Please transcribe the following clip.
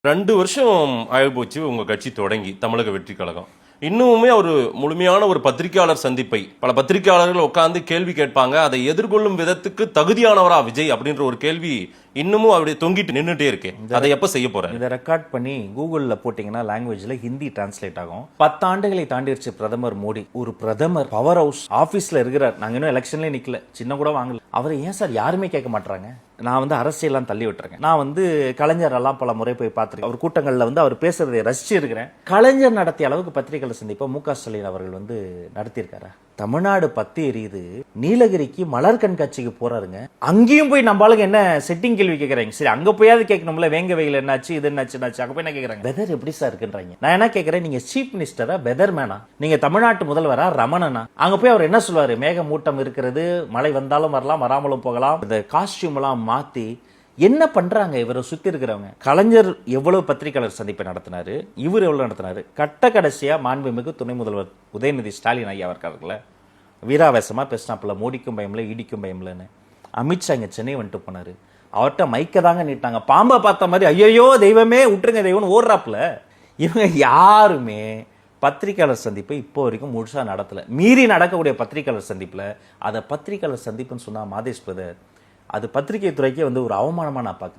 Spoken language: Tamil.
2 வருஷம் ஆயிப்போச்சு உங்க கட்சி தொடங்கி தமிழக வெற்றி கழகம். இன்னுமே ஒரு முழுமையான ஒரு பத்திரிகையாளர் சந்திப்பை பல பத்திரிகையாளர்கள் உட்கார்ந்து கேள்வி கேட்பாங்க. அதை எதிர்கொள்ளும் விதத்துக்கு தகுதியானவரா விஜய் அப்படின்ற ஒரு கேள்வி இன்னமும் அப்படியே தொங்கிட்டு நின்றுட்டே இருக்கு. அதை எப்ப செய்ய போறாரு? இதை ரெக்கார்ட் பண்ணி கூகுள்ல போட்டீங்கன்னா லாங்குவேஜ்ல ஹிந்தி டிரான்ஸ்லேட் ஆகும். 10 ஆண்டுகளை தாண்டிடுச்சு பிரதமர் மோடி. ஒரு பிரதமர் பவர் ஹவுஸ் ஆபீஸ்ல இருக்கிறார். நாங்க இன்னும் எலெக்ஷன்ல நிக்கல, சின்ன கூட வாங்கல. அவரை ஏன் சார் யாருமே கேட்க மாட்டாங்க? நான் அரசியலாம் தள்ளி விட்டுருக்கேன். நான் கலைஞர் எல்லாம் பல முறை போய் பார்த்திருக்கேன். அவர் கூட்டங்கள்ல அவர் பேசுறதை ரசிச்சு இருக்கிறேன். கலைஞர் நடத்திய அளவுக்கு பத்திரிகைகள் சந்திப்பா மு.க. ஸ்டாலின் அவர்கள் நடத்தியிருக்காரா? தமிழ்நாடு பத்தி எரியுது, நீலகிரிக்கு மலர் கண்காட்சிக்கு போறாருங்க. அங்கேயும் போய் நம்மளுக்கு என்ன செட்டிங் கேள்வி கேட்கறாங்க. சரி, அங்க போயாவது கேட்கணும்ல, வேங்க வெயில் என்னாச்சு, இது என்னாச்சு, அங்க போய் என்ன கேட்கறாங்க? வெதர் எப்படி சார் இருக்குன்றாங்க. நான் என்ன கேட்கறேன், நீங்க சீஃப் மினிஸ்டரா வெதர் மேனா? நீங்க தமிழ்நாட்டு முதல்வரா ரமணனா? அங்க போய் அவர் என்ன சொல்லுவாரு? மேகமூட்டம் இருக்கிறது, மழை வந்தாலும் வரலாம், வராமலும் போகலாம். இந்த காஸ்டியூம் எல்லாம் மாத்தி என்ன பண்றாங்க இவரை சுத்தி இருக்கிறவங்க? கலைஞர் எவ்வளவு பத்திரிகையாளர் சந்திப்பை நடத்தினாரு, இவர் எவ்வளவு நடத்தினாரு. கட்ட கடைசியா மாண்புமிகு துணை முதல்வர் உதயநிதி ஸ்டாலின் ஐயா இருக்காருல்ல, வீராவேசமா பேசினாப்புல, மோடிக்கும் பயம்ல, ஈடிக்கும் பயம்லன்னு. அமித்ஷா இங்க சென்னை வந்துட்டு போனாரு. அவர்கிட்ட மைக்க தாங்க நீட்டாங்க. பாம்பை பார்த்த மாதிரி, ஐயோ தெய்வமே விட்டுருங்க தெய்வம்னு ஓடுறாப்புல. இவங்க யாருமே பத்திரிகையாளர் சந்திப்பை இப்போ வரைக்கும் முழுசா நடத்தல. மீறி நடக்கக்கூடிய பத்திரிகையாளர் சந்திப்புல அதை பத்திரிகையாளர் சந்திப்புன்னு சொன்னா மாதேஷ் பிரதர், அது பத்திரிகை துறைக்கே ஒரு அவமானமா நான் பார்க்கிறேன்.